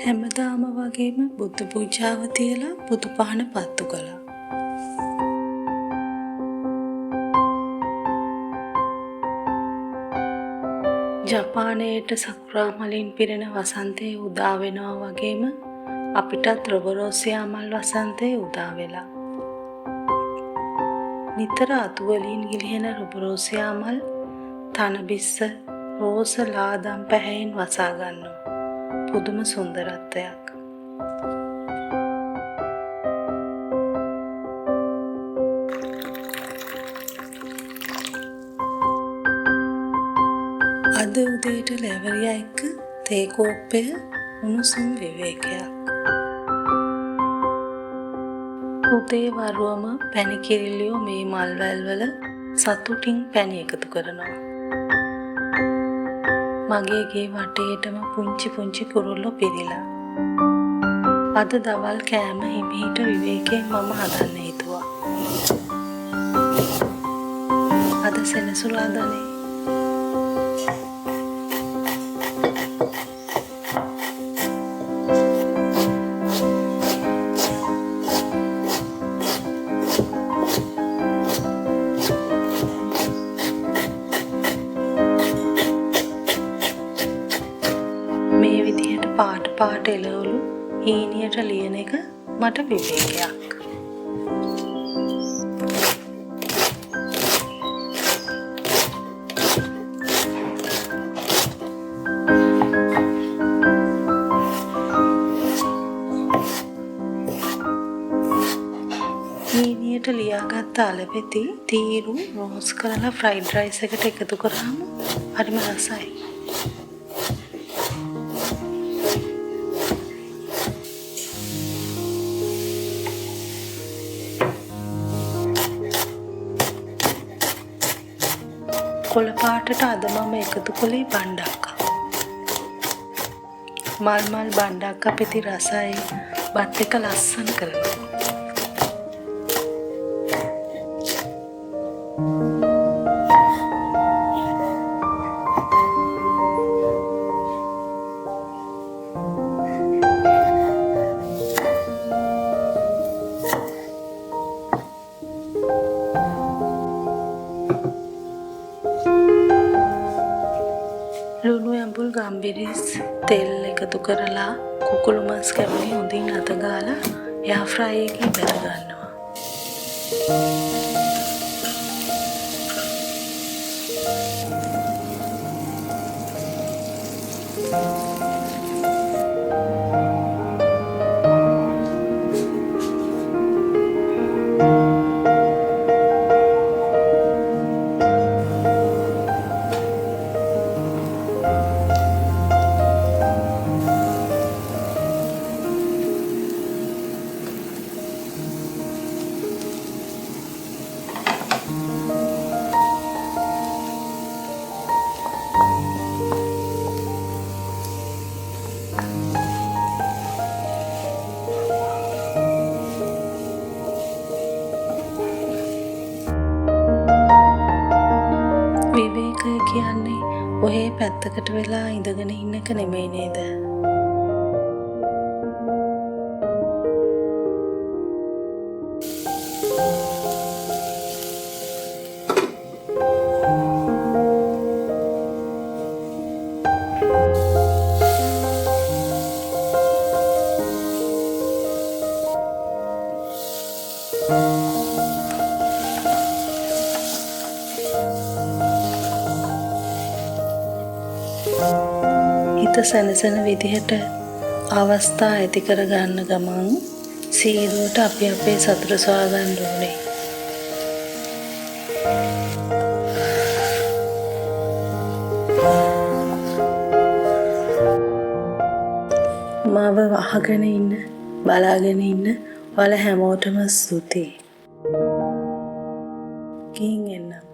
හැමදාම වගේම බුදු පූජාව තියලා බුදු පහන පත්තු කළා. ජපානයේට සකුරා මලින් පිරෙන වසන්තයේ උදා වෙනවා වගේම අපිටත් රොබරෝසියා මල් වසන්තයේ උදා වෙලා. නිතර අතු වලින් ගිලිහෙන රොබරෝසියා මල් තනබිස්ස රෝස ලාදම් පැහැයෙන් වසා ගන්නවා. පුදුම සුන්දරත්වයක්. අද උදේට ලැවරියා එක්ක තේ කෝප්පය උණුසුම් විවේකයක්. උදේ වරුවම පැණි කිරිල්ලියෝ මේ මල්වැල් වල සතුටින් පැණි එකතු කරනවා. මගේ ගේ වටේටම පුංචි පුංචි කුරුල්ලෝ පිරිලා. අද දවල් කෑම හිමිහිට විවේකයෙන් මම හදන්න හිතුවා. අද සෙනසුරාදානේ. මේ විදිහට පාට එළවලු හීනියට ලියන එක මට විවේකයක්. හීනියට ලියාගත්ත අලපෙති තීරු රෝස් කරලා ෆ්‍රයිඩ් රයිස් එකට එකතු කරාම හරිම රසයි. කොළ පාටට අද මම එකතු කළේ බණ්ඩක්කා. මල් බණ්ඩක්කා පෙති රසයි බත් එක ලස්සන කරනවා. ලුණු ඇඹුල් ගම්බිරිස් තෙල් එකතු කරලා කුකුළු මස් කැපුණේ හොඳින් අත ගාලා එයා ෆ්‍රයි එකේ බැල ගන්නවා. විවේකය කියන්නේ ඔහේ පැත්තකට වෙලා ඉඳගෙන ඉන්න එක නෙමෙයි නේද? හිත සැනසෙන විදිහට අවස්ථා ඇති කර ගන්න ගමන් සීරුවට අපි අපේ සතුට සොයා ගන්න ඕනේ. මාව අහගෙන ඉන්න බලාගෙන ඉන්න ඔයාලා හැමෝටම ස්තුතියි. ගිහින් එන්න.